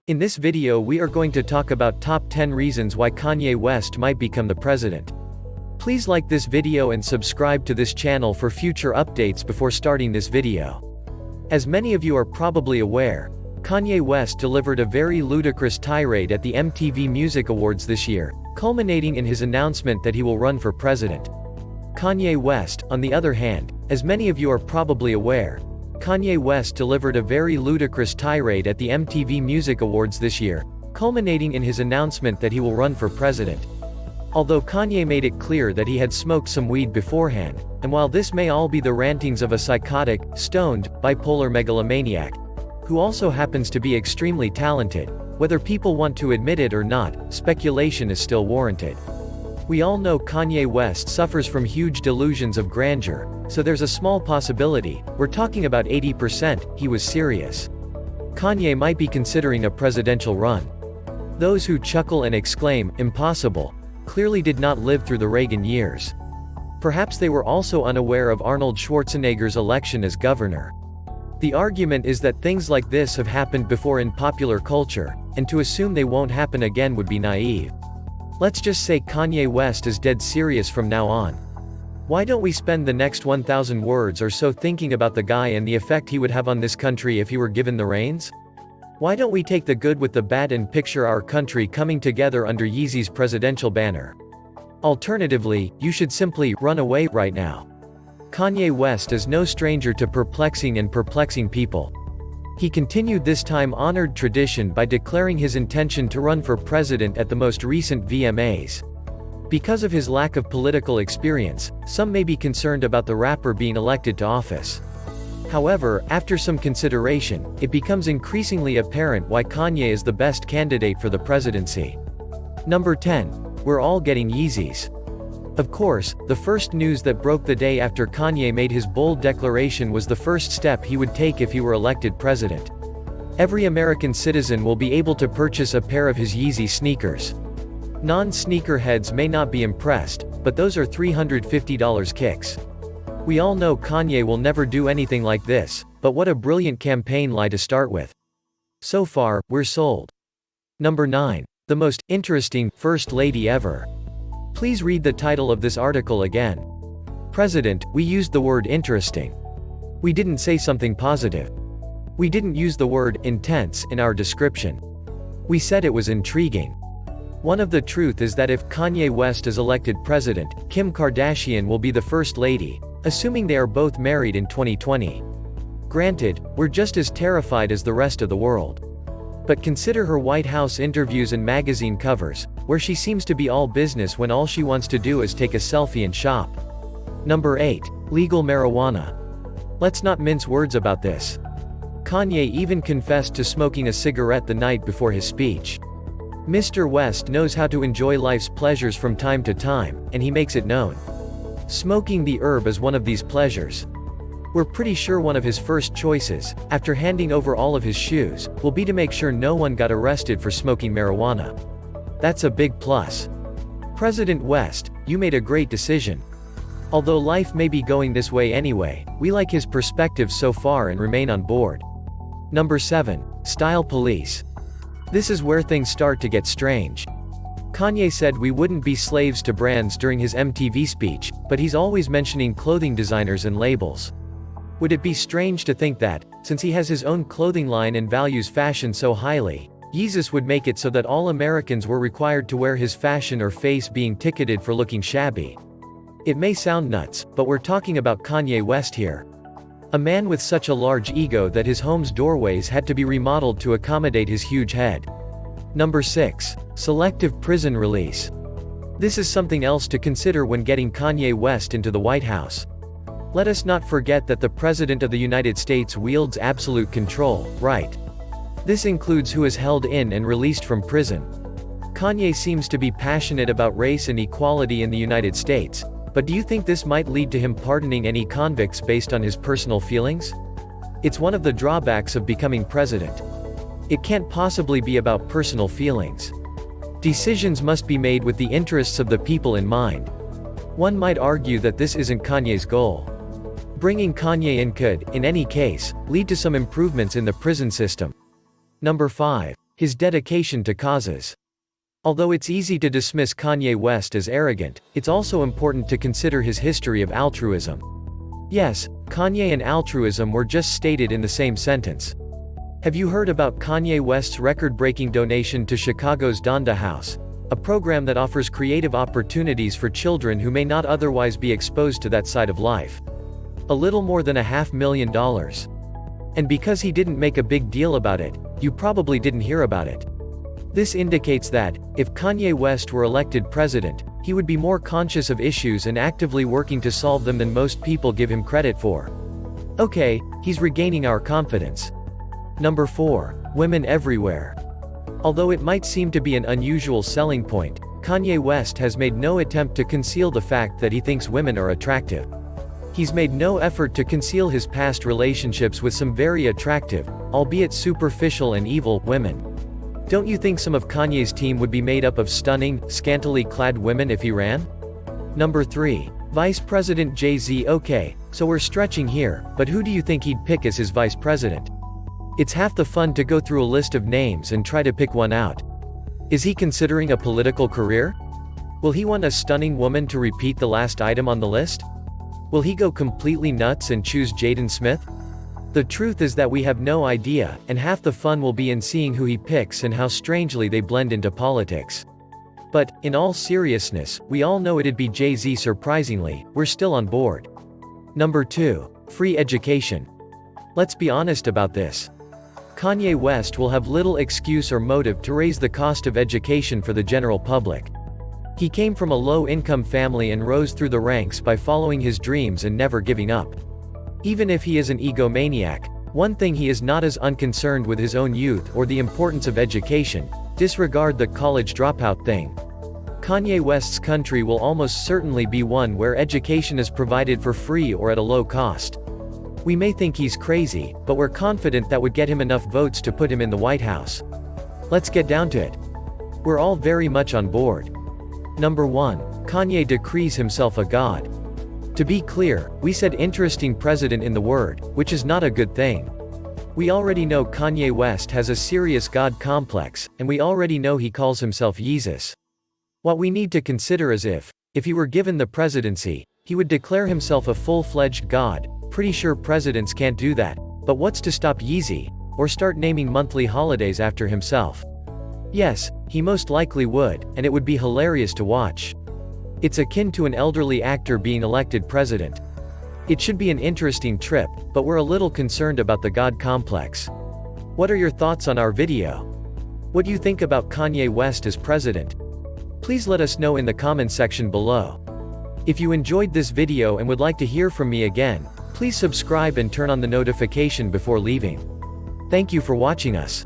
In this video we are going to talk about top 10 reasons why Kanye West might become the president. Please like this video and subscribe to this channel for future updates before starting this video. As many of you are probably aware, Kanye West delivered a very ludicrous tirade at the MTV Music Awards this year, culminating in his announcement that he will run for president. Kanye West, on the other hand, as many of you are probably aware, Kanye West delivered a very ludicrous tirade at the MTV Music Awards this year, culminating in his announcement that he will run for president. Although Kanye made it clear that he had smoked some weed beforehand, and while this may all be the rantings of a psychotic, stoned, bipolar megalomaniac, who also happens to be extremely talented, whether people want to admit it or not, speculation is still warranted. We all know Kanye West suffers from huge delusions of grandeur, so there's a small possibility, we're talking about 80%, he was serious. Kanye might be considering a presidential run. Those who chuckle and exclaim, "Impossible," clearly did not live through the Reagan years. Perhaps they were also unaware of Arnold Schwarzenegger's election as governor. The argument is that things like this have happened before in popular culture, and to assume they won't happen again would be naive. Let's just say Kanye West is dead serious from now on. Why don't we spend the next 1,000 words or so thinking about the guy and the effect he would have on this country if he were given the reins? Why don't we take the good with the bad and picture our country coming together under Yeezy's presidential banner? Alternatively, you should simply run away right now. Kanye West is no stranger to perplexing people. He continued this time-honored tradition by declaring his intention to run for president at the most recent VMAs. Because of his lack of political experience, some may be concerned about the rapper being elected to office. However, after some consideration, it becomes increasingly apparent why Kanye is the best candidate for the presidency. Number 10. We're all getting Yeezys. Of course, the first news that broke the day after Kanye made his bold declaration was the first step he would take if he were elected president. Every American citizen will be able to purchase a pair of his Yeezy sneakers. Non-sneakerheads may not be impressed, but those are $350 kicks. We all know Kanye will never do anything like this, but what a brilliant campaign lie to start with. So far, we're sold. Number 9. The most interesting first lady ever. Please read the title of this article again. President, we used the word interesting. We didn't say something positive. We didn't use the word intense in our description. We said it was intriguing. One of the truth is that if Kanye West is elected president, Kim Kardashian will be the first lady, assuming they are both married in 2020. Granted, we're just as terrified as the rest of the world. But consider her White House interviews and magazine covers, where she seems to be all business when all she wants to do is take a selfie and shop. Number 8. Legal marijuana. Let's not mince words about this. Kanye even confessed to smoking a cigarette the night before his speech. Mr. West knows how to enjoy life's pleasures from time to time, and he makes it known. Smoking the herb is one of these pleasures. We're pretty sure one of his first choices, after handing over all of his shoes, will be to make sure no one got arrested for smoking marijuana. That's a big plus. President West, you made a great decision. Although life may be going this way anyway, we like his perspective so far and remain on board. Number 7. Style police. This is where things start to get strange. Kanye said we wouldn't be slaves to brands during his MTV speech, but he's always mentioning clothing designers and labels. Would it be strange to think that, since he has his own clothing line and values fashion so highly, Yeezus would make it so that all Americans were required to wear his fashion or face being ticketed for looking shabby? It may sound nuts, but we're talking about Kanye West here. A man with such a large ego that his home's doorways had to be remodeled to accommodate his huge head. Number 6. Selective prison release. This is something else to consider when getting Kanye West into the White House. Let us not forget that the President of the United States wields absolute control, right? This includes who is held in and released from prison. Kanye seems to be passionate about race and equality in the United States, but do you think this might lead to him pardoning any convicts based on his personal feelings? It's one of the drawbacks of becoming president. It can't possibly be about personal feelings. Decisions must be made with the interests of the people in mind. One might argue that this isn't Kanye's goal. Bringing Kanye in could, in any case, lead to some improvements in the prison system. Number 5. His dedication to causes. Although it's easy to dismiss Kanye West as arrogant, it's also important to consider his history of altruism. Yes, Kanye and altruism were just stated in the same sentence. Have you heard about Kanye West's record-breaking donation to Chicago's Donda House, a program that offers creative opportunities for children who may not otherwise be exposed to that side of life? A little more than $500,000. And because he didn't make a big deal about it, you probably didn't hear about it. This indicates that, if Kanye West were elected president, he would be more conscious of issues and actively working to solve them than most people give him credit for. Okay, he's regaining our confidence. Number 4. Women everywhere. Although it might seem to be an unusual selling point, Kanye West has made no attempt to conceal the fact that he thinks women are attractive. He's made no effort to conceal his past relationships with some very attractive, albeit superficial and evil, women. Don't you think some of Kanye's team would be made up of stunning, scantily clad women if he ran? Number 3. Vice President Jay-Z. Okay, so we're stretching here, but who do you think he'd pick as his vice president? It's half the fun to go through a list of names and try to pick one out. Is he considering a political career? Will he want a stunning woman to repeat the last item on the list? Will he go completely nuts and choose Jaden Smith? The truth is that we have no idea, and half the fun will be in seeing who he picks and how strangely they blend into politics. But, in all seriousness, we all know it'd be Jay-Z. Surprisingly, we're still on board. Number 2. Free education. Let's be honest about this. Kanye West will have little excuse or motive to raise the cost of education for the general public. He came from a low-income family and rose through the ranks by following his dreams and never giving up. Even if he is an egomaniac, one thing he is not as unconcerned with his own youth or the importance of education. Disregard the college dropout thing. Kanye West's country will almost certainly be one where education is provided for free or at a low cost. We may think he's crazy, but we're confident that would get him enough votes to put him in the White House. Let's get down to it. We're all very much on board. Number 1. Kanye decrees himself a god. To be clear, we said interesting president in the word, which is not a good thing. We already know Kanye West has a serious god complex, and we already know he calls himself Yeezus. What we need to consider is if he were given the presidency, he would declare himself a full-fledged god. Pretty sure presidents can't do that, but what's to stop Yeezy, or start naming monthly holidays after himself? Yes, he most likely would, and it would be hilarious to watch. It's akin to an elderly actor being elected president. It should be an interesting trip, but we're a little concerned about the God complex. What are your thoughts on our video? What do you think about Kanye West as president? Please let us know in the comments section below. If you enjoyed this video and would like to hear from me again, please subscribe and turn on the notification before leaving. Thank you for watching us.